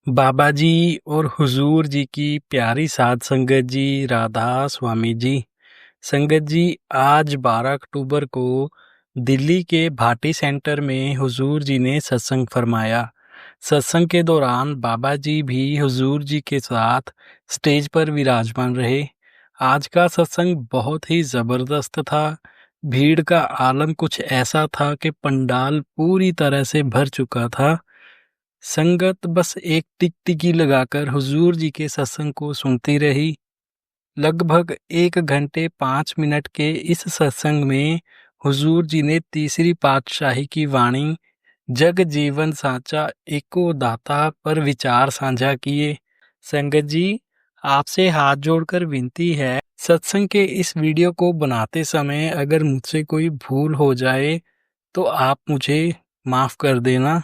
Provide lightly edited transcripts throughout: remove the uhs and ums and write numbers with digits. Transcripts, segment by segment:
बाबा जी और हुजूर जी की प्यारी साध संगत जी, राधा स्वामी जी। संगत जी, आज 12 अक्टूबर को दिल्ली के भाटी सेंटर में हुजूर जी ने सत्संग फरमाया। सत्संग के दौरान बाबा जी भी हुजूर जी के साथ स्टेज पर विराजमान रहे। आज का सत्संग बहुत ही जबरदस्त था। भीड़ का आलम कुछ ऐसा था कि पंडाल पूरी तरह से भर चुका था। संगत बस एक टिकटिकी लगाकर हुजूर जी के सत्संग को सुनती रही। लगभग 1 घंटे 5 मिनट के इस सत्संग में हुजूर जी ने तीसरी पातशाही की वाणी जग जीवन साचा एको दाता पर विचार साझा किए। संगत जी, आपसे हाथ जोड़कर विनती है, सत्संग के इस वीडियो को बनाते समय अगर मुझसे कोई भूल हो जाए तो आप मुझे माफ कर देना।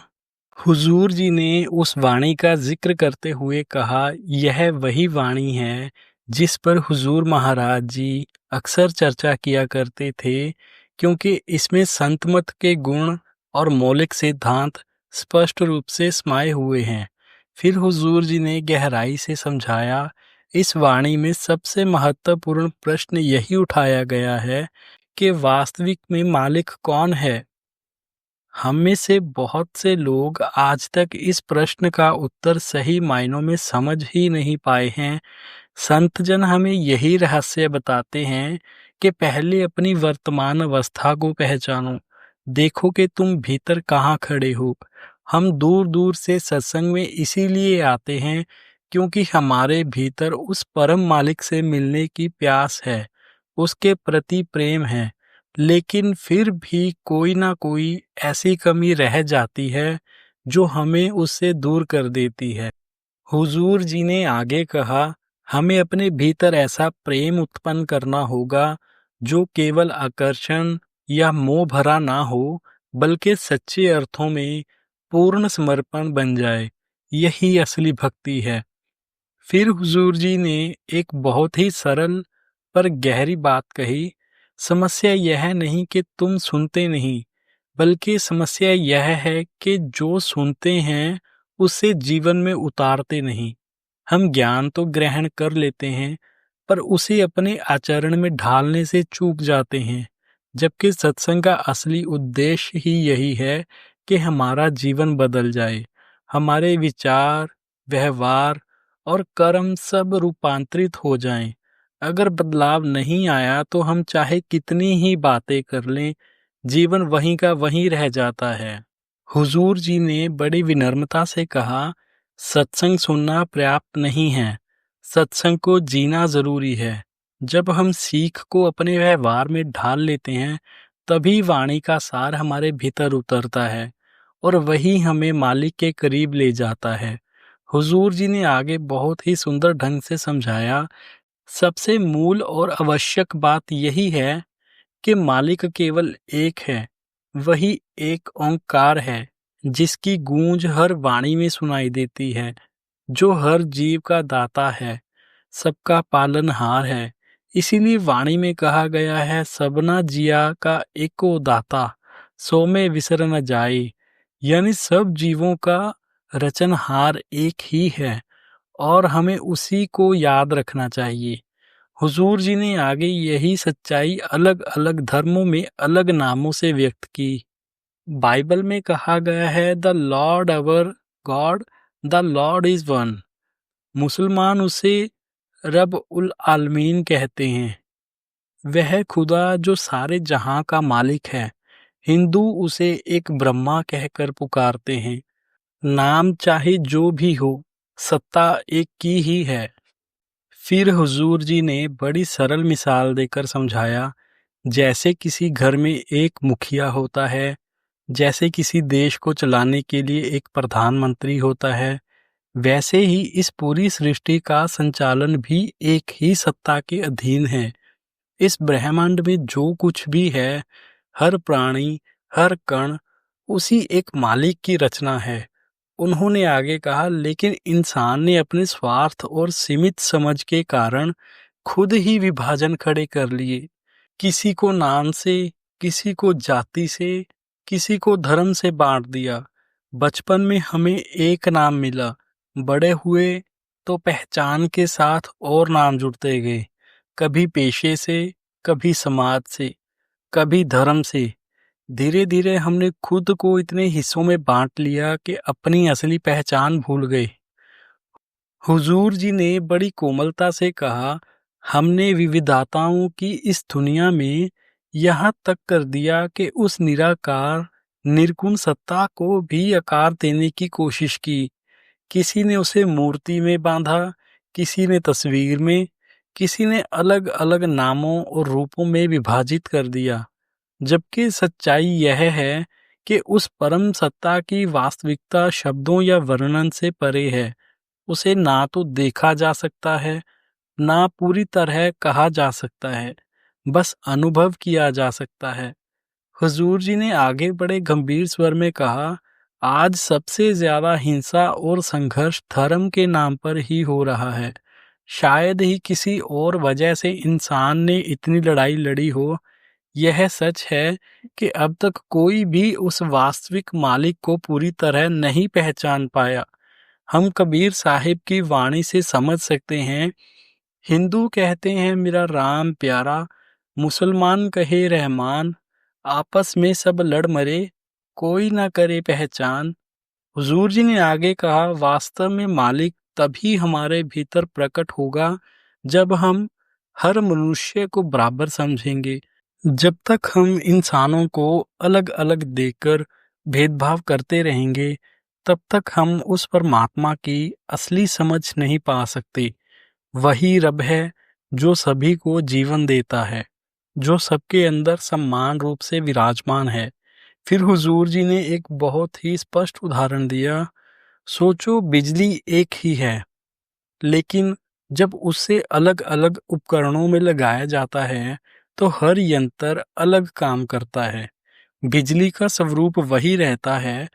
हुजूर जी ने उस वाणी का जिक्र करते हुए कहा, यह वही वाणी है जिस पर हुजूर महाराज जी अक्सर चर्चा किया करते थे, क्योंकि इसमें संत मत के गुण और मौलिक सिद्धांत स्पष्ट रूप से समाये हुए हैं। फिर हुजूर जी ने गहराई से समझाया, इस वाणी में सबसे महत्वपूर्ण प्रश्न यही उठाया गया है कि वास्तविक में मालिक कौन है। हम में से बहुत से लोग आज तक इस प्रश्न का उत्तर सही मायनों में समझ ही नहीं पाए हैं। संत जन हमें यही रहस्य बताते हैं कि पहले अपनी वर्तमान अवस्था को पहचानो, देखो कि तुम भीतर कहाँ खड़े हो। हम दूर दूर से सत्संग में इसीलिए आते हैं क्योंकि हमारे भीतर उस परम मालिक से मिलने की प्यास है, उसके प्रति प्रेम है। लेकिन फिर भी कोई ना कोई ऐसी कमी रह जाती है जो हमें उससे दूर कर देती है। हुजूर जी ने आगे कहा, हमें अपने भीतर ऐसा प्रेम उत्पन्न करना होगा जो केवल आकर्षण या मोह भरा ना हो, बल्कि सच्चे अर्थों में पूर्ण समर्पण बन जाए। यही असली भक्ति है। फिर हुजूर जी ने एक बहुत ही सरल पर गहरी बात कही, समस्या यह नहीं कि तुम सुनते नहीं, बल्कि समस्या यह है कि जो सुनते हैं उसे जीवन में उतारते नहीं। हम ज्ञान तो ग्रहण कर लेते हैं, पर उसे अपने आचरण में ढालने से चूक जाते हैं, जबकि सत्संग का असली उद्देश्य ही यही है कि हमारा जीवन बदल जाए, हमारे विचार, व्यवहार और कर्म सब रूपांतरित हो जाएं। अगर बदलाव नहीं आया तो हम चाहे कितनी ही बातें कर लें, जीवन वहीं का वहीं रह जाता है। हुजूर जी ने बड़ी विनम्रता से कहा, सत्संग सुनना पर्याप्त नहीं है, सत्संग को जीना जरूरी है। जब हम सीख को अपने व्यवहार में ढाल लेते हैं, तभी वाणी का सार हमारे भीतर उतरता है और वही हमें मालिक के करीब ले जाता है। हुजूर जी ने आगे बहुत ही सुंदर ढंग से समझाया, सबसे मूल और आवश्यक बात यही है कि मालिक केवल एक है, वही एक ओंकार है जिसकी गूंज हर वाणी में सुनाई देती है, जो हर जीव का दाता है, सबका पालनहार है। इसीलिए वाणी में कहा गया है, सबना जिया का एको दाता, सो में विसर न जाए। यानी सब जीवों का रचनहार एक ही है और हमें उसी को याद रखना चाहिए। हुजूर जी ने आगे यही सच्चाई अलग अलग धर्मों में अलग नामों से व्यक्त की। बाइबल में कहा गया है, the Lord our God, the Lord is one. मुसलमान उसे रब उल आलमीन कहते हैं, वह खुदा जो सारे जहां का मालिक है। हिंदू उसे एक ब्रह्मा कहकर पुकारते हैं। नाम चाहे जो भी हो, सत्ता एक की ही है। फिर हुजूर जी ने बड़ी सरल मिसाल देकर समझाया, जैसे किसी घर में एक मुखिया होता है, जैसे किसी देश को चलाने के लिए एक प्रधानमंत्री होता है, वैसे ही इस पूरी सृष्टि का संचालन भी एक ही सत्ता के अधीन है। इस ब्रह्मांड में जो कुछ भी है, हर प्राणी, हर कण उसी एक मालिक की रचना है। उन्होंने आगे कहा, लेकिन इंसान ने अपने स्वार्थ और सीमित समझ के कारण खुद ही विभाजन खड़े कर लिए। किसी को नाम से, किसी को जाति से, किसी को धर्म से बांट दिया। बचपन में हमें एक नाम मिला, बड़े हुए तो पहचान के साथ और नाम जुड़ते गए, कभी पेशे से, कभी समाज से, कभी धर्म से। धीरे धीरे हमने खुद को इतने हिस्सों में बांट लिया कि अपनी असली पहचान भूल गए। हुजूर जी ने बड़ी कोमलता से कहा, हमने विविधताओं की इस दुनिया में यहाँ तक कर दिया कि उस निराकार निर्गुण सत्ता को भी आकार देने की कोशिश की। किसी ने उसे मूर्ति में बांधा, किसी ने तस्वीर में, किसी ने अलग अलग नामों और रूपों में विभाजित कर दिया। जबकि सच्चाई यह है कि उस परम सत्ता की वास्तविकता शब्दों या वर्णन से परे है। उसे ना तो देखा जा सकता है, ना पूरी तरह कहा जा सकता है, बस अनुभव किया जा सकता है। हुजूर जी ने आगे बड़े गंभीर स्वर में कहा, आज सबसे ज्यादा हिंसा और संघर्ष धर्म के नाम पर ही हो रहा है। शायद ही किसी और वजह से इंसान ने इतनी लड़ाई लड़ी हो। यह सच है कि अब तक कोई भी उस वास्तविक मालिक को पूरी तरह नहीं पहचान पाया। हम कबीर साहिब की वाणी से समझ सकते हैं। हिंदू कहते हैं मेरा राम प्यारा, मुसलमान कहे रहमान, आपस में सब लड़ मरे, कोई ना करे पहचान। हुजूर जी ने आगे कहा, वास्तव में मालिक तभी हमारे भीतर प्रकट होगा जब हम हर मनुष्य को बराबर समझेंगे। जब तक हम इंसानों को अलग अलग देखकर भेदभाव करते रहेंगे, तब तक हम उस परमात्मा की असली समझ नहीं पा सकते। वही रब है जो सभी को जीवन देता है, जो सबके अंदर समान रूप से विराजमान है। फिर हुजूर जी ने एक बहुत ही स्पष्ट उदाहरण दिया। सोचो, बिजली एक ही है, लेकिन जब उसे अलग अलग उपकरणों में लगाया जाता है तो हर यंत्र अलग काम करता है। बिजली का स्वरूप वही रहता है,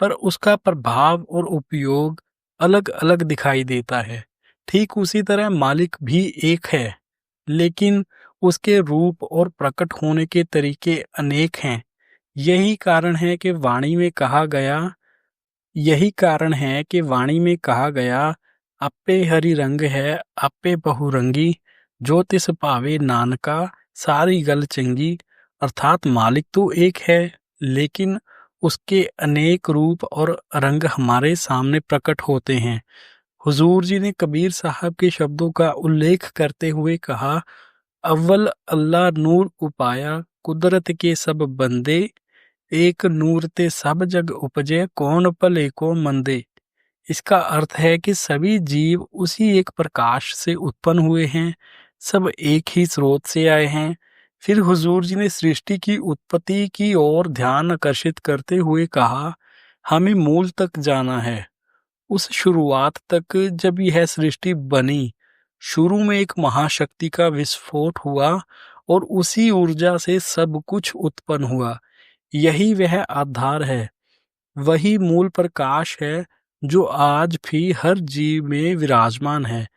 पर उसका प्रभाव और उपयोग अलग अलग दिखाई देता है। ठीक उसी तरह मालिक भी एक है, लेकिन उसके रूप और प्रकट होने के तरीके अनेक हैं। यही कारण है कि वाणी में कहा गया, आपे हरि रंग है, आपे बहुरंगी, जो तिस भावे नानका, सारी गल चंगी। अर्थात मालिक तो एक है, लेकिन उसके अनेक रूप और रंग हमारे सामने प्रकट होते हैं। हुजूर जी ने कबीर साहब के शब्दों का उल्लेख करते हुए कहा, अव्वल अल्लाह नूर उपाया, कुदरत के सब बंदे, एक नूर ते सब जग उपजे, कौन भले को मंदे। इसका अर्थ है कि सभी जीव उसी एक प्रकाश से उत्पन्न हुए हैं, सब एक ही स्रोत से आए हैं। फिर हुजूर जी ने सृष्टि की उत्पत्ति की ओर ध्यान आकर्षित करते हुए कहा, हमें मूल तक जाना है, उस शुरुआत तक जब यह सृष्टि बनी। शुरू में एक महाशक्ति का विस्फोट हुआ और उसी ऊर्जा से सब कुछ उत्पन्न हुआ। यही वह आधार है, वही मूल प्रकाश है जो आज भी हर जीव में विराजमान है।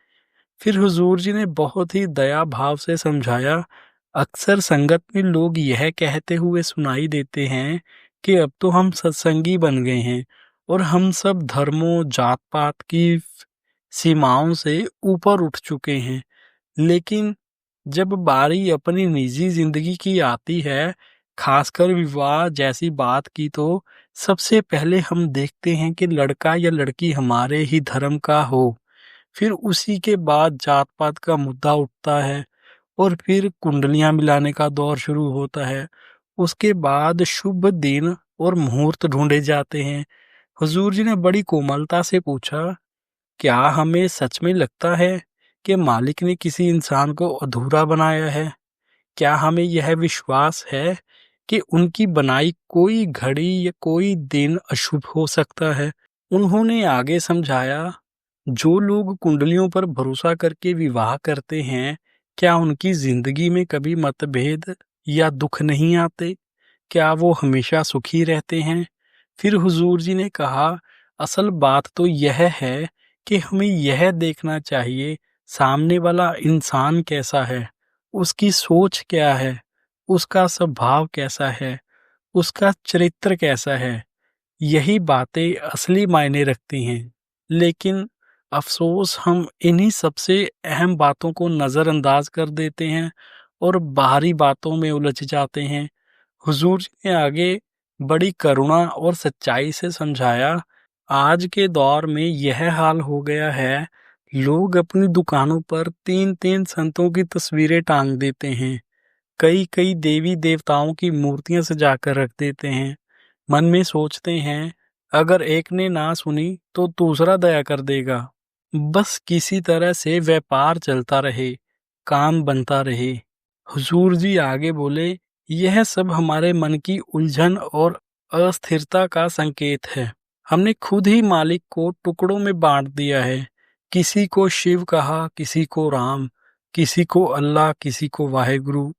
फिर हुजूर जी ने बहुत ही दया भाव से समझाया, अक्सर संगत में लोग यह कहते हुए सुनाई देते हैं कि अब तो हम सत्संगी बन गए हैं और हम सब धर्मों जात पात की सीमाओं से ऊपर उठ चुके हैं। लेकिन जब बारी अपनी निजी जिंदगी की आती है, खासकर विवाह जैसी बात की, तो सबसे पहले हम देखते हैं कि लड़का या लड़की हमारे ही धर्म का हो। फिर उसी के बाद जात पात का मुद्दा उठता है और फिर कुंडलियां मिलाने का दौर शुरू होता है। उसके बाद शुभ दिन और मुहूर्त ढूंढे जाते हैं। हुजूर जी ने बड़ी कोमलता से पूछा, क्या हमें सच में लगता है कि मालिक ने किसी इंसान को अधूरा बनाया है? क्या हमें यह विश्वास है कि उनकी बनाई कोई घड़ी या कोई दिन अशुभ हो सकता है? उन्होंने आगे समझाया, जो लोग कुंडलियों पर भरोसा करके विवाह करते हैं, क्या उनकी जिंदगी में कभी मतभेद या दुख नहीं आते? क्या वो हमेशा सुखी रहते हैं? फिर हुजूर जी ने कहा, असल बात तो यह है कि हमें यह देखना चाहिए सामने वाला इंसान कैसा है, उसकी सोच क्या है, उसका स्वभाव कैसा है, उसका चरित्र कैसा है। यही बातें असली मायने रखती हैं। लेकिन अफ़सोस हम इन्हीं सबसे अहम बातों को नज़रअंदाज कर देते हैं और बाहरी बातों में उलझ जाते हैं। हुजूर जी ने आगे बड़ी करुणा और सच्चाई से समझाया, आज के दौर में यह हाल हो गया है, लोग अपनी दुकानों पर 3-3 संतों की तस्वीरें टांग देते हैं। कई-कई देवी देवताओं की मूर्तियां सजाकर रख देते हैं। मन में सोचते हैं, अगर एक ने ना सुनी तो दूसरा दया कर देगा। बस किसी तरह से व्यापार चलता रहे, काम बनता रहे। हुजूर जी आगे बोले, यह सब हमारे मन की उलझन और अस्थिरता का संकेत है। हमने खुद ही मालिक को टुकड़ों में बांट दिया है। किसी को शिव कहा, किसी को राम, किसी को अल्लाह, किसी को वाहेगुरु।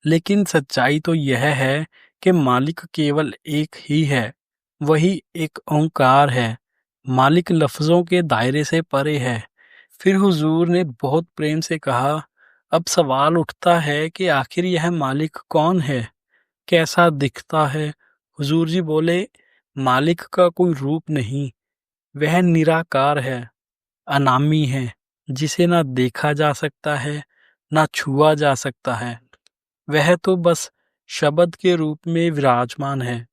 लेकिन सच्चाई तो यह है कि मालिक केवल एक ही है, वही एक ओंकार है। मालिक लफ्जों के दायरे से परे है। फिर हुजूर ने बहुत प्रेम से कहा, अब सवाल उठता है कि आखिर यह मालिक कौन है, कैसा दिखता है। हुजूर जी बोले, मालिक का कोई रूप नहीं, वह निराकार है, अनामी है, जिसे ना देखा जा सकता है, ना छुआ जा सकता है। वह तो बस शब्द के रूप में विराजमान है।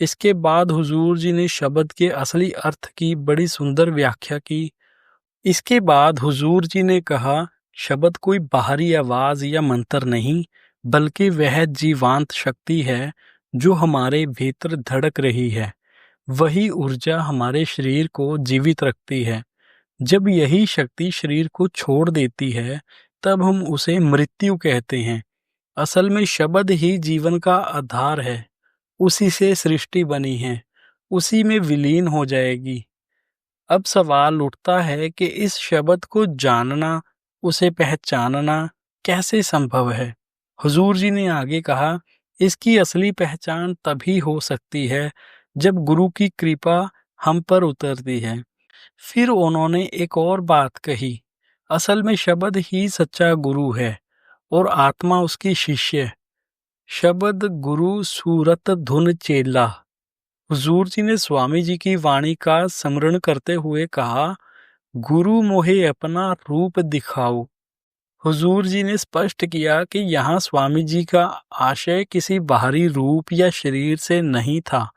इसके बाद हुजूर जी ने शब्द के असली अर्थ की बड़ी सुंदर व्याख्या की। इसके बाद हुजूर जी ने कहा, शब्द कोई बाहरी आवाज या मंत्र नहीं, बल्कि वह जीवांत शक्ति है जो हमारे भीतर धड़क रही है। वही ऊर्जा हमारे शरीर को जीवित रखती है। जब यही शक्ति शरीर को छोड़ देती है, तब हम उसे मृत्यु कहते हैं। असल में शब्द ही जीवन का आधार है। उसी से सृष्टि बनी है, उसी में विलीन हो जाएगी। अब सवाल उठता है कि इस शब्द को जानना, उसे पहचानना कैसे संभव है। हुजूर जी ने आगे कहा, इसकी असली पहचान तभी हो सकती है जब गुरु की कृपा हम पर उतरती है। फिर उन्होंने एक और बात कही, असल में शब्द ही सच्चा गुरु है और आत्मा उसकी शिष्य। शब्द गुरु सूरत धुन चेला। हुजूर जी ने स्वामी जी की वाणी का स्मरण करते हुए कहा, गुरु मोहे अपना रूप दिखाओ। हुजूर जी ने स्पष्ट किया कि यहाँ स्वामी जी का आशय किसी बाहरी रूप या शरीर से नहीं था,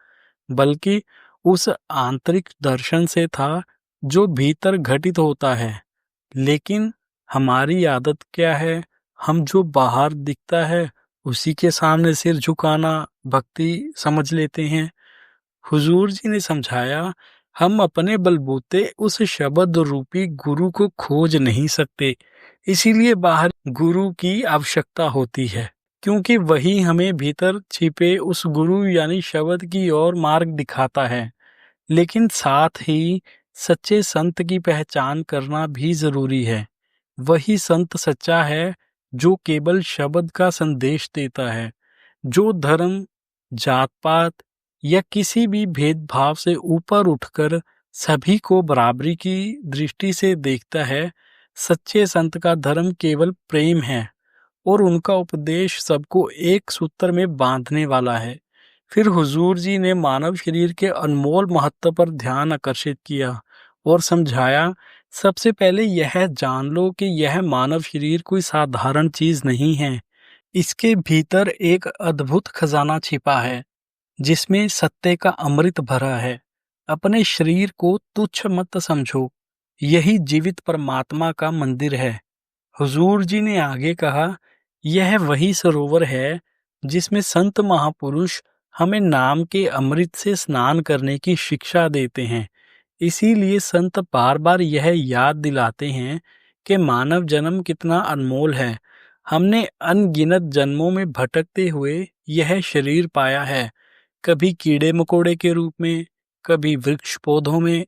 बल्कि उस आंतरिक दर्शन से था जो भीतर घटित होता है। लेकिन हमारी आदत क्या है, हम जो बाहर दिखता है उसी के सामने सिर झुकाना भक्ति समझ लेते हैं। हुजूर जी ने समझाया, हम अपने बलबूते उस शब्द रूपी गुरु को खोज नहीं सकते, इसीलिए बाहर गुरु की आवश्यकता होती है, क्योंकि वही हमें भीतर छिपे उस गुरु यानी शब्द की ओर मार्ग दिखाता है। लेकिन साथ ही सच्चे संत की पहचान करना भी जरूरी है। वही संत सच्चा है जो केवल शब्द का संदेश देता है, जो धर्म, जात पात या किसी भी भेदभाव से ऊपर उठकर सभी को बराबरी की दृष्टि से देखता है। सच्चे संत का धर्म केवल प्रेम है और उनका उपदेश सबको एक सूत्र में बांधने वाला है। फिर हुजूर जी ने मानव शरीर के अनमोल महत्व पर ध्यान आकर्षित किया और समझाया, सबसे पहले यह जान लो कि यह मानव शरीर कोई साधारण चीज नहीं है। इसके भीतर एक अद्भुत खजाना छिपा है, जिसमें सत्य का अमृत भरा है। अपने शरीर को तुच्छ मत समझो, यही जीवित परमात्मा का मंदिर है। हुजूर जी ने आगे कहा, यह वही सरोवर है जिसमें संत महापुरुष हमें नाम के अमृत से स्नान करने की शिक्षा देते हैं। इसीलिए संत बार बार यह याद दिलाते हैं कि मानव जन्म कितना अनमोल है। हमने अनगिनत जन्मों में भटकते हुए यह शरीर पाया है, कभी कीड़े मकोड़े के रूप में, कभी वृक्ष पौधों में,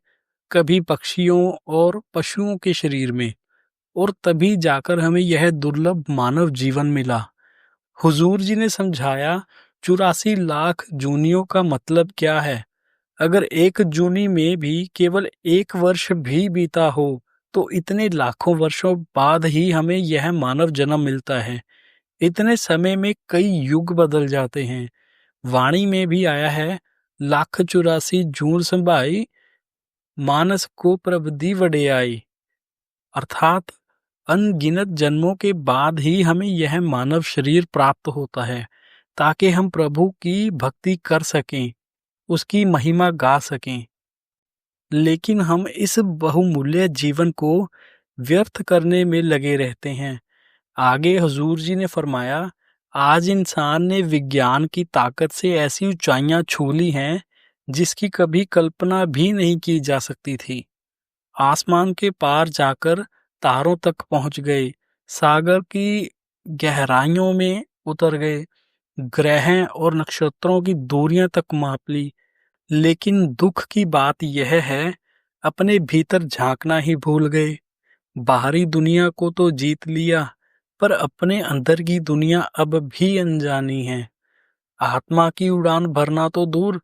कभी पक्षियों और पशुओं के शरीर में, और तभी जाकर हमें यह दुर्लभ मानव जीवन मिला। हुजूर जी ने समझाया, 84 लाख जूनियों का मतलब क्या है। अगर एक जूनी में भी केवल एक वर्ष भी बीता हो, तो इतने लाखों वर्षों बाद ही हमें यह मानव जन्म मिलता है। इतने समय में कई युग बदल जाते हैं। वाणी में भी आया है, लाख 84 जून संभाई मानस को प्रबुद्धि वड्याई, अर्थात अनगिनत जन्मों के बाद ही हमें यह मानव शरीर प्राप्त होता है ताकि हम प्रभु की भक्ति कर सकें, उसकी महिमा गा सकें। लेकिन हम इस बहुमूल्य जीवन को व्यर्थ करने में लगे रहते हैं। आगे हुजूर जी ने फरमाया, आज इंसान ने विज्ञान की ताकत से ऐसी ऊंचाइयां छू ली हैं जिसकी कभी कल्पना भी नहीं की जा सकती थी। आसमान के पार जाकर तारों तक पहुंच गए, सागर की गहराइयों में उतर गए, ग्रह और नक्षत्रों की दूरियां तक माप ली। लेकिन दुख की बात यह है, अपने भीतर झांकना ही भूल गए। बाहरी दुनिया को तो जीत लिया, पर अपने अंदर की दुनिया अब भी अनजानी है। आत्मा की उड़ान भरना तो दूर,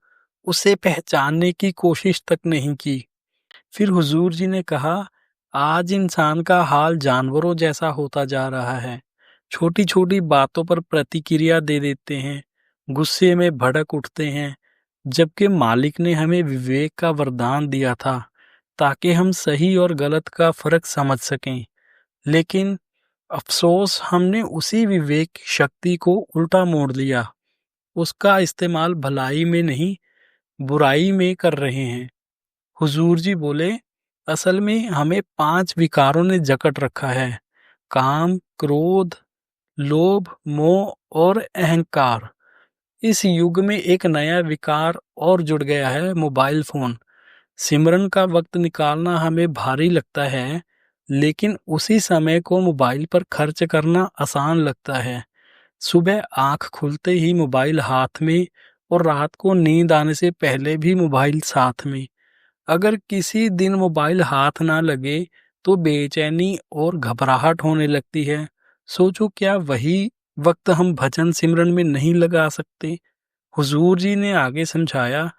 उसे पहचानने की कोशिश तक नहीं की। फिर हुजूर जी ने कहा, आज इंसान का हाल जानवरों जैसा होता जा रहा है। छोटी छोटी बातों पर प्रतिक्रिया दे देते हैं, गुस्से में भड़क उठते हैं, जबकि मालिक ने हमें विवेक का वरदान दिया था ताकि हम सही और गलत का फर्क समझ सकें। लेकिन अफसोस, हमने उसी विवेक की शक्ति को उल्टा मोड़ लिया। उसका इस्तेमाल भलाई में नहीं, बुराई में कर रहे हैं। हुजूर जी बोले, असल में हमें 5 विकारों ने जकड़ रखा है: काम, क्रोध, लोभ, मोह और अहंकार। इस युग में एक नया विकार और जुड़ गया है, मोबाइल फोन। सिमरन का वक्त निकालना हमें भारी लगता है, लेकिन उसी समय को मोबाइल पर खर्च करना आसान लगता है। सुबह आंख खुलते ही मोबाइल हाथ में और रात को नींद आने से पहले भी मोबाइल साथ में। अगर किसी दिन मोबाइल हाथ ना लगे तो बेचैनी और घबराहट होने लगती है। सोचो, क्या वही वक्त हम भजन सिमरन में नहीं लगा सकते? हुजूर जी ने आगे समझाया,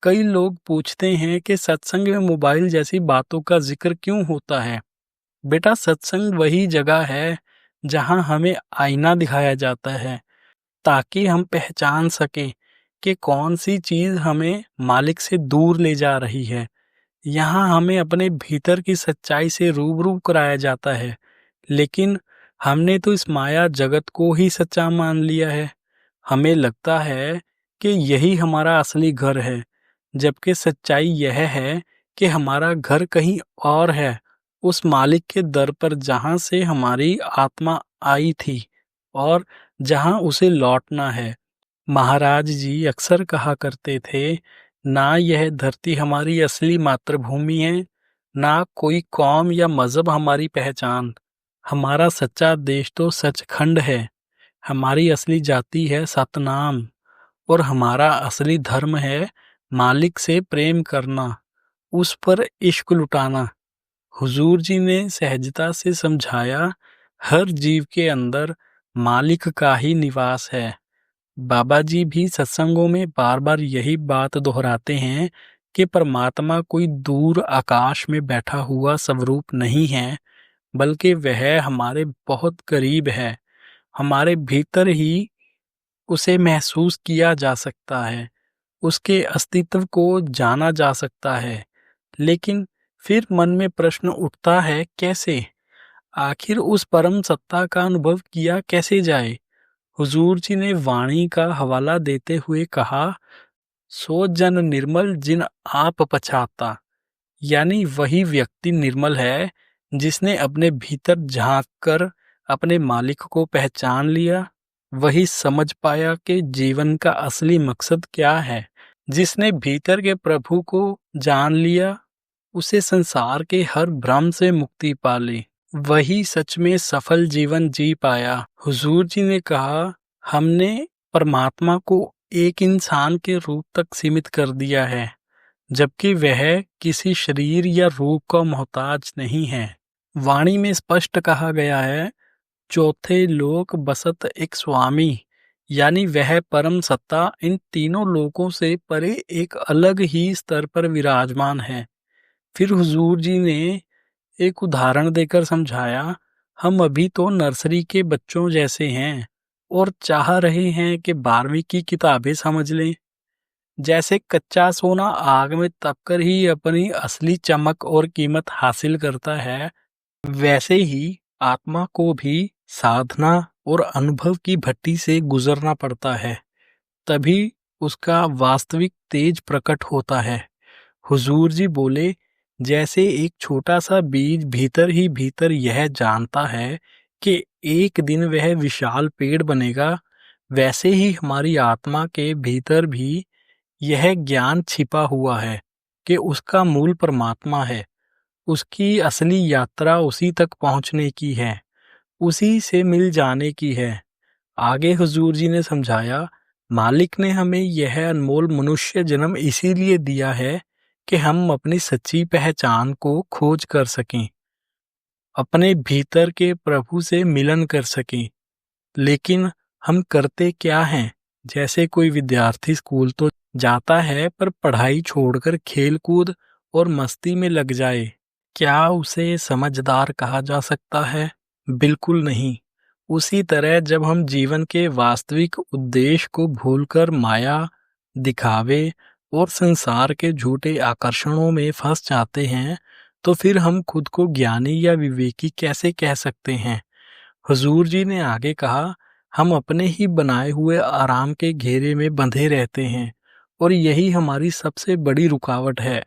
कई लोग पूछते हैं कि सत्संग में मोबाइल जैसी बातों का जिक्र क्यों होता है। बेटा, सत्संग वही जगह है जहां हमें आईना दिखाया जाता है ताकि हम पहचान सकें कि कौन सी चीज हमें मालिक से दूर ले जा रही है। यहाँ हमें अपने भीतर की सच्चाई से रूबरू कराया जाता है, लेकिन हमने तो इस माया जगत को ही सच्चा मान लिया है। हमें लगता है कि यही हमारा असली घर है, जबकि सच्चाई यह है कि हमारा घर कहीं और है, उस मालिक के दर पर जहाँ से हमारी आत्मा आई थी और जहाँ उसे लौटना है। महाराज जी अक्सर कहा करते थे, ना यह धरती हमारी असली मातृभूमि है, ना कोई कौम या मजहब हमारी पहचान। हमारा सच्चा देश तो सचखंड है। हमारी असली जाति है सतनाम, और हमारा असली धर्म है मालिक से प्रेम करना, उस पर इश्क लुटाना। हुजूर जी ने सहजता से समझाया, हर जीव के अंदर मालिक का ही निवास है। बाबा जी भी सत्संगों में बार बार यही बात दोहराते हैं कि परमात्मा कोई दूर आकाश में बैठा हुआ स्वरूप नहीं है, बल्कि वह हमारे बहुत करीब है। हमारे भीतर ही उसे महसूस किया जा सकता है, उसके अस्तित्व को जाना जा सकता है। लेकिन फिर मन में प्रश्न उठता है, कैसे? आखिर उस परम सत्ता का अनुभव किया कैसे जाए? हुजूर जी ने वाणी का हवाला देते हुए कहा, सो जन निर्मल जिन आप पछाता। यानी वही व्यक्ति निर्मल है जिसने अपने भीतर झांक कर अपने मालिक को पहचान लिया। वही समझ पाया कि जीवन का असली मकसद क्या है। जिसने भीतर के प्रभु को जान लिया, उसे संसार के हर भ्रम से मुक्ति पा ली। वही सच में सफल जीवन जी पाया। हुजूर जी ने कहा, हमने परमात्मा को एक इंसान के रूप तक सीमित कर दिया है, जबकि वह किसी शरीर या रूप का मोहताज नहीं है। वाणी में स्पष्ट कहा गया है, चौथे लोक बसत एक स्वामी, यानी वह परम सत्ता इन तीनों लोकों से परे एक अलग ही स्तर पर विराजमान है। फिर हुजूर जी ने एक उदाहरण देकर समझाया, हम अभी तो नर्सरी के बच्चों जैसे हैं और चाह रहे हैं कि 12वीं की किताबें समझ लें। जैसे कच्चा सोना आग में तपकर ही अपनी असली चमक और कीमत हासिल करता है, वैसे ही आत्मा को भी साधना और अनुभव की भट्टी से गुजरना पड़ता है, तभी उसका वास्तविक तेज प्रकट होता है। हुजूर जी बोले, जैसे एक छोटा सा बीज भीतर ही भीतर यह जानता है कि एक दिन वह विशाल पेड़ बनेगा, वैसे ही हमारी आत्मा के भीतर भी यह ज्ञान छिपा हुआ है कि उसका मूल परमात्मा है। उसकी असली यात्रा उसी तक पहुंचने की है, उसी से मिल जाने की है। आगे हुजूर जी ने समझाया, मालिक ने हमें यह अनमोल मनुष्य जन्म इसीलिए दिया है कि हम अपनी सच्ची पहचान को खोज कर सकें, अपने भीतर के प्रभु से मिलन कर सकें। लेकिन हम करते क्या हैं? जैसे कोई विद्यार्थी स्कूल तो जाता है पर पढ़ाई छोड़कर खेल-कूद और मस्ती में लग जाए। क्या उसे समझदार कहा जा सकता है? बिल्कुल नहीं। उसी तरह जब हम जीवन के वास्तविक उद्देश्य को भूलकर माया, दिखावे और संसार के झूठे आकर्षणों में फंस जाते हैं, तो फिर हम खुद को ज्ञानी या विवेकी कैसे कह सकते हैं? हुजूर जी ने आगे कहा, हम अपने ही बनाए हुए आराम के घेरे में बंधे रहते हैं और यही हमारी सबसे बड़ी रुकावट है।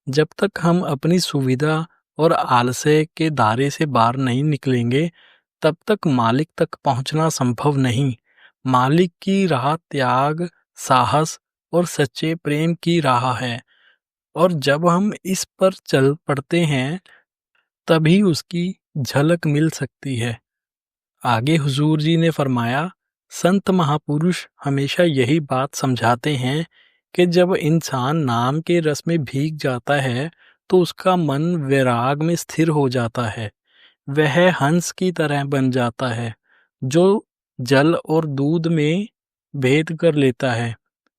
जब तक हम अपनी सुविधा और आलस्य के दायरे से बाहर नहीं निकलेंगे, तब तक मालिक तक पहुंचना संभव नहीं। मालिक की राह त्याग, साहस और सच्चे प्रेम की राह है, और जब हम इस पर चल पड़ते हैं, तभी उसकी झलक मिल सकती है। आगे हुजूर जी ने फरमाया, संत महापुरुष हमेशा यही बात समझाते हैं कि जब इंसान नाम के रस में भीग जाता है, तो उसका मन वैराग में स्थिर हो जाता है। वह हंस की तरह बन जाता है, जो जल और दूध में भेद कर लेता है।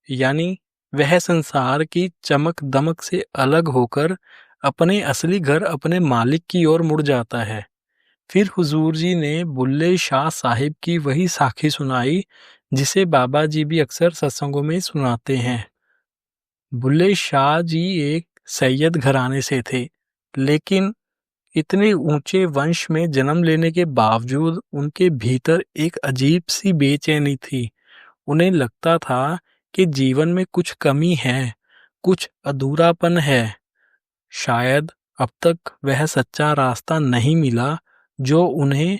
यानी वह संसार की चमक दमक से अलग होकर अपने असली घर, अपने मालिक की ओर मुड़ जाता है। फिर हुजूर जी ने बुल्ले शाह साहिब की वही साखी सुनाई, जिसे बाबा जी भी अक्सर सत्संगों में सुनाते हैं। बुल्ले शाह जी एक सैयद घराने से थे, लेकिन इतने ऊंचे वंश में जन्म लेने के बावजूद उनके भीतर एक अजीब सी बेचैनी थी। उन्हें लगता था कि जीवन में कुछ कमी है, कुछ अधूरापन है। शायद अब तक वह सच्चा रास्ता नहीं मिला जो उन्हें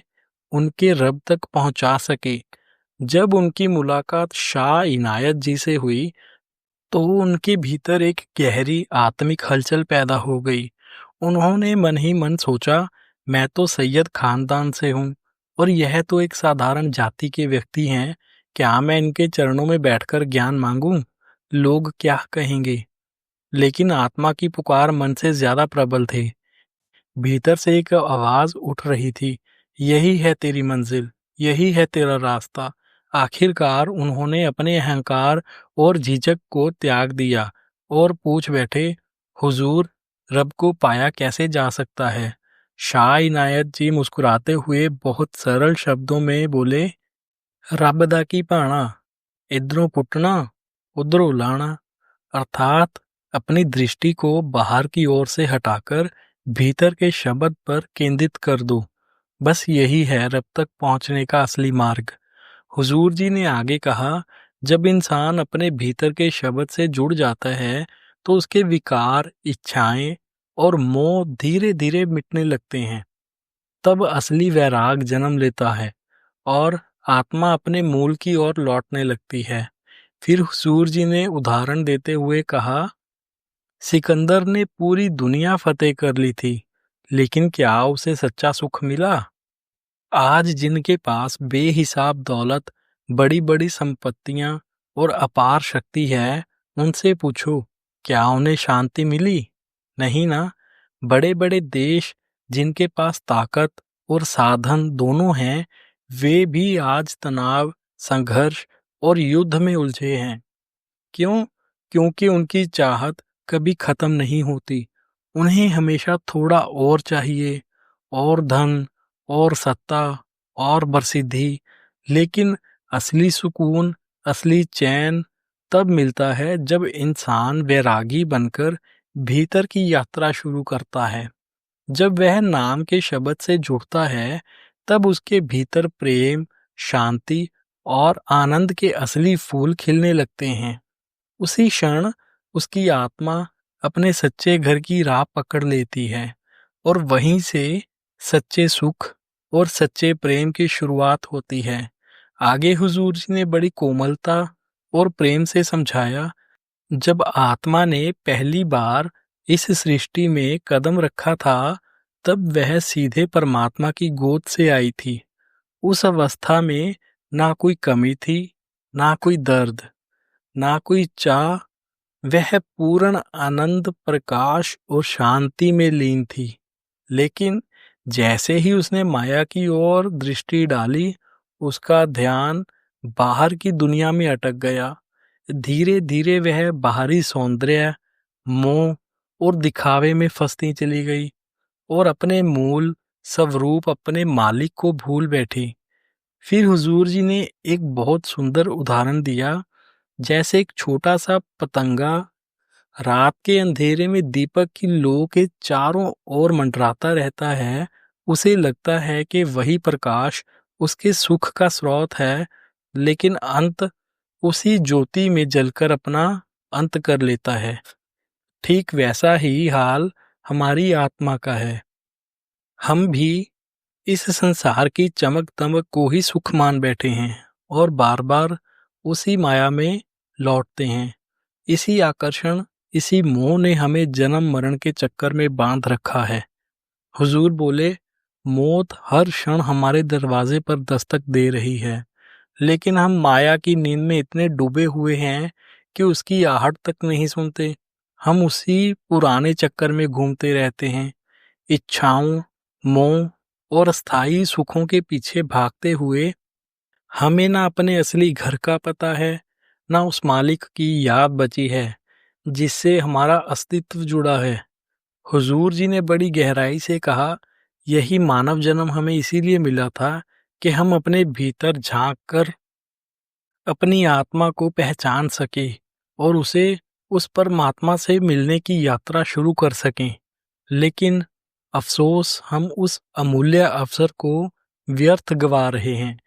उनके रब तक पहुंचा सके। जब उनकी मुलाकात शाह इनायत जी से हुई, तो उनके भीतर एक गहरी आत्मिक हलचल पैदा हो गई। उन्होंने मन ही मन सोचा, मैं तो सैयद खानदान से हूँ और यह तो एक साधारण जाति के व्यक्ति हैं। क्या मैं इनके चरणों में बैठकर ज्ञान मांगूं? लोग क्या कहेंगे? लेकिन आत्मा की पुकार मन से ज्यादा प्रबल थी। भीतर से एक आवाज उठ रही थी, यही है तेरी मंजिल, यही है तेरा रास्ता। आखिरकार उन्होंने अपने अहंकार और झिझक को त्याग दिया और पूछ बैठे, हुजूर, रब को पाया कैसे जा सकता है? शाह इनायत जी मुस्कुराते हुए बहुत सरल शब्दों में बोले, रब दा की भाना, इधरों पुटना उधरों लाना। अर्थात अपनी दृष्टि को बाहर की ओर से हटाकर भीतर के शब्द पर केंद्रित कर दो। बस यही है रब तक पहुंचने का असली मार्ग। हुजूर जी ने आगे कहा, जब इंसान अपने भीतर के शब्द से जुड़ जाता है, तो उसके विकार, इच्छाएं और मोह धीरे धीरे मिटने लगते हैं। तब असली वैराग जन्म लेता है और आत्मा अपने मूल की ओर लौटने लगती है। फिर हुजूर जी ने उदाहरण देते हुए कहा, सिकंदर ने पूरी दुनिया फतेह कर ली थी, लेकिन क्या उसे सच्चा सुख मिला? आज जिनके पास बेहिसाब दौलत, बड़ी बड़ी संपत्तियां और अपार शक्ति है, उनसे पूछो, क्या उन्हें शांति मिली? नहीं ना। बड़े बड़े देश जिनके पास ताकत और साधन दोनों हैं, वे भी आज तनाव, संघर्ष और युद्ध में उलझे हैं। क्यों? क्योंकि उनकी चाहत कभी खत्म नहीं होती। उन्हें हमेशा थोड़ा और चाहिए, और धन, और सत्ता, और प्रसिद्धि। लेकिन असली सुकून, असली चैन तब मिलता है जब इंसान वैरागी बनकर भीतर की यात्रा शुरू करता है। जब वह नाम के शब्द से जुड़ता है, तब उसके भीतर प्रेम, शांति और आनंद के असली फूल खिलने लगते हैं। उसी क्षण उसकी आत्मा अपने सच्चे घर की राह पकड़ लेती है और वहीं से सच्चे सुख और सच्चे प्रेम की शुरुआत होती है। आगे हुजूर जी ने बड़ी कोमलता और प्रेम से समझाया, जब आत्मा ने पहली बार इस सृष्टि में कदम रखा था, तब वह सीधे परमात्मा की गोद से आई थी। उस अवस्था में ना कोई कमी थी, ना कोई दर्द, ना कोई चाह। वह पूर्ण आनंद, प्रकाश और शांति में लीन थी। लेकिन जैसे ही उसने माया की ओर दृष्टि डाली, उसका ध्यान बाहर की दुनिया में अटक गया। धीरे धीरे वह बाहरी सौंदर्य, मोह और दिखावे में फंसती चली गई और अपने मूल स्वरूप, अपने मालिक को भूल बैठी। फिर हुजूर जी ने एक बहुत सुंदर उदाहरण दिया। जैसे एक छोटा सा पतंगा रात के अंधेरे में दीपक की लौ के चारों ओर मंडराता रहता है, उसे लगता है कि वही प्रकाश उसके सुख का स्रोत है, लेकिन अंत उसी ज्योति में जलकर अपना अंत कर लेता है। ठीक वैसा ही हाल हमारी आत्मा का है। हम भी इस संसार की चमक दमक को ही सुख मान बैठे हैं और बार बार उसी माया में लौटते हैं। इसी आकर्षण, इसी मोह ने हमें जन्म मरण के चक्कर में बांध रखा है। हुजूर बोले, मौत हर क्षण हमारे दरवाजे पर दस्तक दे रही है, लेकिन हम माया की नींद में इतने डूबे हुए हैं कि उसकी आहट तक नहीं सुनते। हम उसी पुराने चक्कर में घूमते रहते हैं, इच्छाओं, मोह और अस्थायी सुखों के पीछे भागते हुए। हमें ना अपने असली घर का पता है, ना उस मालिक की याद बची है जिससे हमारा अस्तित्व जुड़ा है। हुजूर जी ने बड़ी गहराई से कहा, यही मानव जन्म हमें इसीलिए मिला था कि हम अपने भीतर झांक कर अपनी आत्मा को पहचान सके और उसे, उस परमात्मा से मिलने की यात्रा शुरू कर सकें। लेकिन अफसोस, हम उस अमूल्य अवसर को व्यर्थ गवा रहे हैं,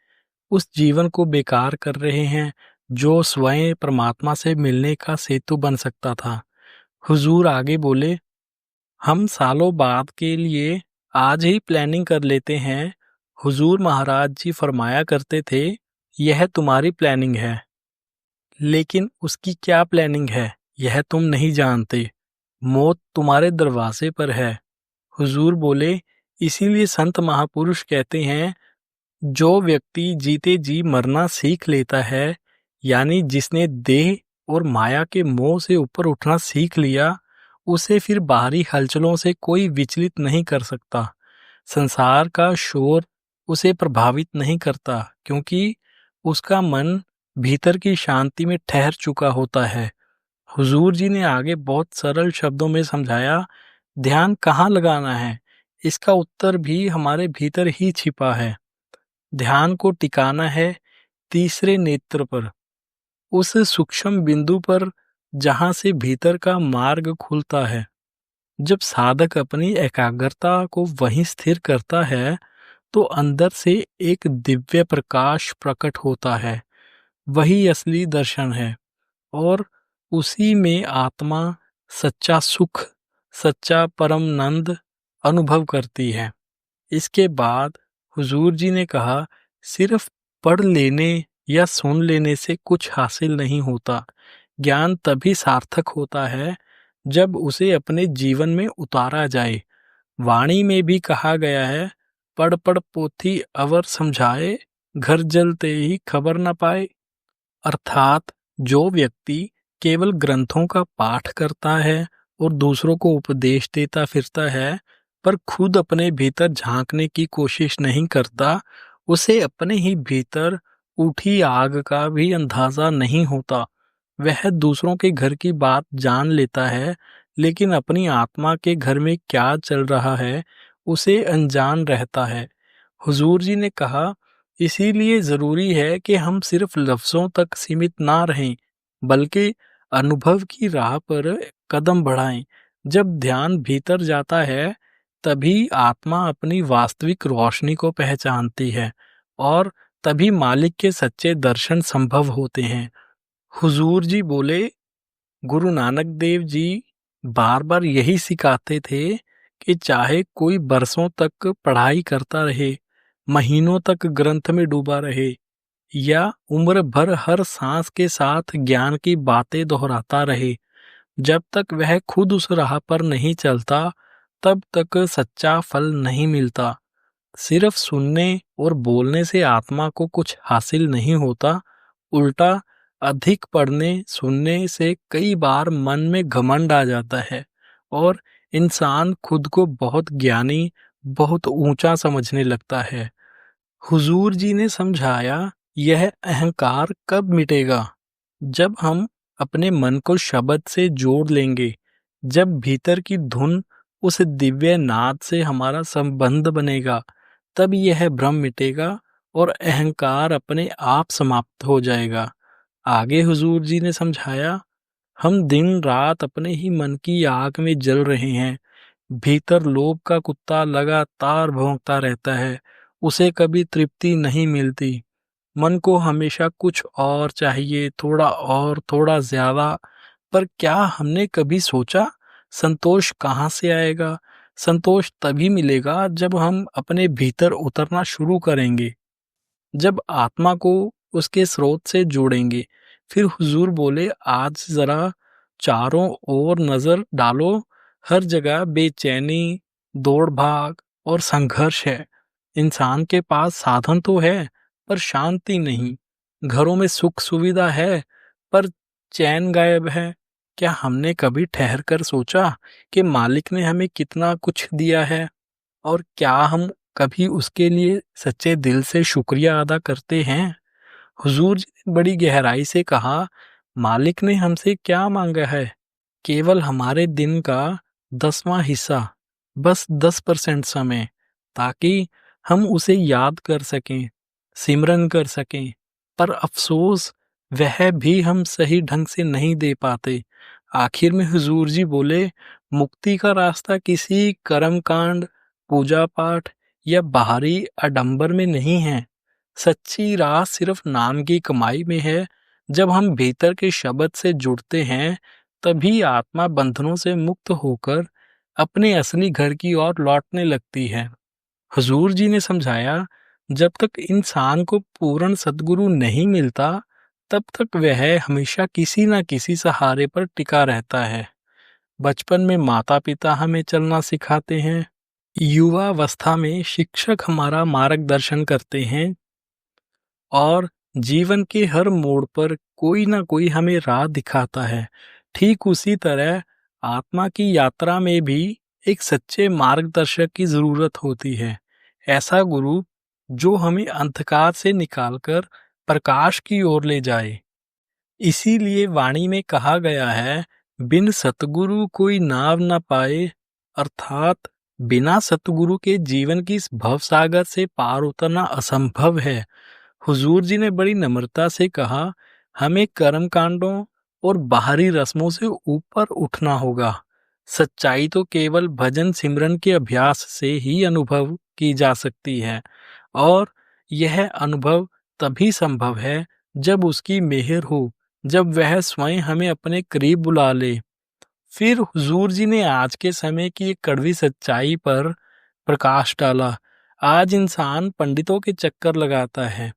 उस जीवन को बेकार कर रहे हैं जो स्वयं परमात्मा से मिलने का सेतु बन सकता था। हुजूर आगे बोले, हम सालों बाद के लिए आज ही प्लानिंग कर लेते हैं। हुजूर महाराज जी फरमाया करते थे, यह तुम्हारी प्लानिंग है, लेकिन उसकी क्या प्लानिंग है यह तुम नहीं जानते। मौत तुम्हारे दरवाजे पर है। हुजूर बोले, इसीलिए संत महापुरुष कहते हैं, जो व्यक्ति जीते जी मरना सीख लेता है, यानी जिसने देह और माया के मोह से ऊपर उठना सीख लिया, उसे फिर बाहरी हलचलों से कोई विचलित नहीं कर सकता। संसार का शोर उसे प्रभावित नहीं करता, क्योंकि उसका मन भीतर की शांति में ठहर चुका होता है। हुजूर जी ने आगे बहुत सरल शब्दों में समझाया, ध्यान कहाँ लगाना है, इसका उत्तर भी हमारे भीतर ही छिपा है। ध्यान को टिकाना है तीसरे नेत्र पर, उस सूक्ष्म बिंदु पर जहां से भीतर का मार्ग खुलता है। जब साधक अपनी एकाग्रता को वहीं स्थिर करता है, तो अंदर से एक दिव्य प्रकाश प्रकट होता है। वही असली दर्शन है और उसी में आत्मा सच्चा सुख, सच्चा परम नंद अनुभव करती है। इसके बाद हुजूर जी ने कहा, सिर्फ पढ़ लेने या सुन लेने से कुछ हासिल नहीं होता। ज्ञान तभी सार्थक होता है जब उसे अपने जीवन में उतारा जाए। वाणी में भी कहा गया है, पढ़ पढ़ पोथी अवर समझाए, घर जलते ही खबर न पाए। अर्थात जो व्यक्ति केवल ग्रंथों का पाठ करता है और दूसरों को उपदेश देता फिरता है, पर खुद अपने भीतर झांकने की कोशिश नहीं करता, उसे अपने ही भीतर उठी आग का भी अंदाजा नहीं होता। वह दूसरों के घर की बात जान लेता है, लेकिन अपनी आत्मा के घर में क्या चल रहा है उसे अनजान रहता है। हुजूर जी ने कहा, इसीलिए जरूरी है कि हम सिर्फ लफ्जों तक सीमित ना रहें, बल्कि अनुभव की राह पर कदम बढ़ाएं। जब ध्यान भीतर जाता है, तभी आत्मा अपनी वास्तविक रोशनी को पहचानती है और तभी मालिक के सच्चे दर्शन संभव होते हैं। हुजूर जी बोले, गुरु नानक देव जी बार बार यही सिखाते थे कि चाहे कोई बरसों तक पढ़ाई करता रहे, महीनों तक ग्रंथ में डूबा रहे या उम्र भर हर सांस के साथ ज्ञान की बातें दोहराता रहे, जब तक वह खुद उस राह पर नहीं चलता, तब तक सच्चा फल नहीं मिलता। सिर्फ सुनने और बोलने से आत्मा को कुछ हासिल नहीं होता, उल्टा अधिक पढ़ने सुनने से कई बार मन में घमंड आ जाता है और इंसान खुद को बहुत ज्ञानी, बहुत ऊंचा समझने लगता है। हुजूर जी ने समझाया, यह अहंकार कब मिटेगा? जब हम अपने मन को शब्द से जोड़ लेंगे, जब भीतर की धुन उस दिव्य नाद से हमारा संबंध बनेगा, तब यह भ्रम मिटेगा और अहंकार अपने आप समाप्त हो जाएगा। आगे हुजूर जी ने समझाया, हम दिन रात अपने ही मन की आग में जल रहे हैं। भीतर लोभ का कुत्ता लगातार भौंकता रहता है, उसे कभी तृप्ति नहीं मिलती। मन को हमेशा कुछ और चाहिए, थोड़ा और, थोड़ा ज्यादा। पर क्या हमने कभी सोचा, संतोष कहाँ से आएगा? संतोष तभी मिलेगा जब हम अपने भीतर उतरना शुरू करेंगे, जब आत्मा को उसके स्रोत से जोड़ेंगे। फिर हुजूर बोले, आज जरा चारों ओर नजर डालो, हर जगह बेचैनी, दौड़ भाग और संघर्ष है। इंसान के पास साधन तो है, पर शांति नहीं। घरों में सुख सुविधा है, पर चैन गायब है। क्या हमने कभी ठहर कर सोचा कि मालिक ने हमें कितना कुछ दिया है, और क्या हम कभी उसके लिए सच्चे दिल से शुक्रिया अदा करते हैं? हुजूर जी ने बड़ी गहराई से कहा, मालिक ने हमसे क्या मांगा है? केवल हमारे दिन का 10वां हिस्सा, बस 10% समय, ताकि हम उसे याद कर सकें, सिमरन कर सकें। पर अफसोस, वह भी हम सही ढंग से नहीं दे पाते। आखिर में हुजूर जी बोले, मुक्ति का रास्ता किसी कर्मकांड, पूजा पाठ या बाहरी आडंबर में नहीं है। सच्ची राह सिर्फ नाम की कमाई में है। जब हम भीतर के शब्द से जुड़ते हैं, तभी आत्मा बंधनों से मुक्त होकर अपने असली घर की ओर लौटने लगती है। हुजूर जी ने समझाया, जब तक इंसान को पूर्ण सद्गुरु नहीं मिलता, तब तक वह हमेशा किसी न किसी सहारे पर टिका रहता है। बचपन में माता पिता हमें चलना सिखाते हैं, युवावस्था में शिक्षक हमारा मार्गदर्शन करते हैं और जीवन के हर मोड़ पर कोई ना कोई हमें राह दिखाता है। ठीक उसी तरह आत्मा की यात्रा में भी एक सच्चे मार्गदर्शक की जरूरत होती है। ऐसा गुरु जो हमें अंधकार से निकालकर प्रकाश की ओर ले जाए। इसीलिए वाणी में कहा गया है, बिन सतगुरु कोई नाव न पाए, अर्थात बिना सतगुरु के जीवन की इस भवसागर से पार उतरना असंभव है। हुजूर जी ने बड़ी नम्रता से कहा, हमें कर्म कांडों और बाहरी रस्मों से ऊपर उठना होगा। सच्चाई तो केवल भजन सिमरन के अभ्यास से ही अनुभव की जा सकती है, और यह अनुभव तभी संभव है जब उसकी मेहर हो, जब वह स्वयं हमें अपने करीब बुला ले। फिर हुजूर जी ने आज के समय की एक कड़वी सच्चाई पर प्रकाश डाला। आज इंसान पंडितों के चक्कर लगाता है,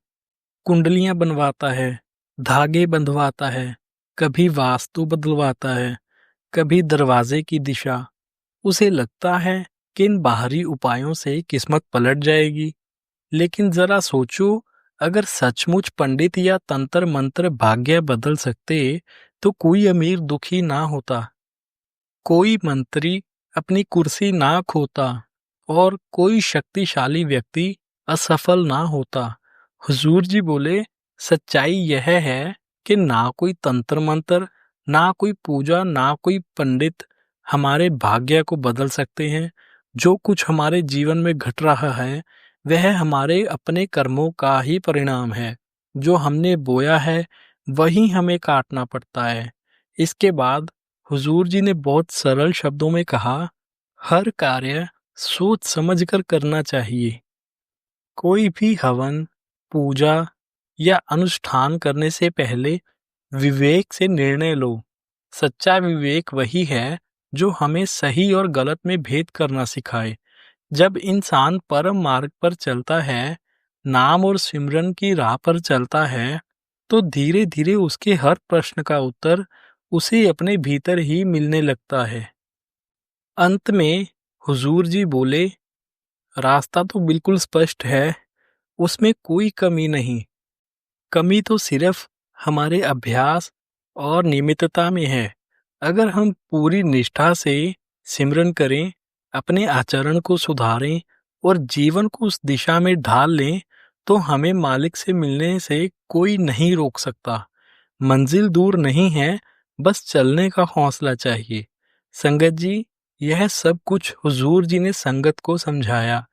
कुंडलियां बनवाता है, धागे बंधवाता है, कभी वास्तु बदलवाता है, कभी दरवाजे की दिशा। उसे लगता है कि इन बाहरी उपायों से किस्मत पलट जाएगी, लेकिन जरा सोचो, अगर सचमुच पंडित या तंत्र मंत्र भाग्य बदल सकते, तो कोई अमीर दुखी ना होता, कोई मंत्री अपनी कुर्सी ना खोता और कोई शक्तिशाली व्यक्ति असफल ना होता। हुजूर जी बोले, सच्चाई यह है कि ना कोई तंत्र मंत्र, ना कोई पूजा, ना कोई पंडित हमारे भाग्य को बदल सकते हैं। जो कुछ हमारे जीवन में घट रहा है, वह हमारे अपने कर्मों का ही परिणाम है। जो हमने बोया है, वही हमें काटना पड़ता है। इसके बाद हुजूर जी ने बहुत सरल शब्दों में कहा, हर कार्य सोच समझकर करना चाहिए। कोई भी हवन, पूजा या अनुष्ठान करने से पहले विवेक से निर्णय लो। सच्चा विवेक वही है जो हमें सही और गलत में भेद करना सिखाए। जब इंसान परम मार्ग पर चलता है, नाम और सिमरन की राह पर चलता है, तो धीरे धीरे उसके हर प्रश्न का उत्तर उसे अपने भीतर ही मिलने लगता है। अंत में हुजूर जी बोले, रास्ता तो बिल्कुल स्पष्ट है, उसमें कोई कमी नहीं। कमी तो सिर्फ हमारे अभ्यास और नियमितता में है। अगर हम पूरी निष्ठा से सिमरन करें, अपने आचरण को सुधारें और जीवन को उस दिशा में ढाल लें, तो हमें मालिक से मिलने से कोई नहीं रोक सकता। मंजिल दूर नहीं है, बस चलने का हौसला चाहिए। संगत जी, यह सब कुछ हुजूर जी ने संगत को समझाया।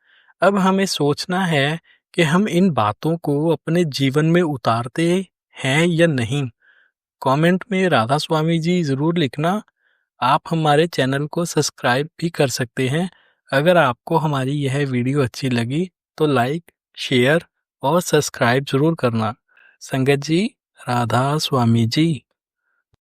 अब हमें सोचना है कि हम इन बातों को अपने जीवन में उतारते हैं या नहीं। कमेंट में राधा स्वामी जी ज़रूर लिखना। आप हमारे चैनल को सब्सक्राइब भी कर सकते हैं। अगर आपको हमारी यह वीडियो अच्छी लगी तो लाइक, शेयर और सब्सक्राइब ज़रूर करना। संगत जी, राधा स्वामी जी।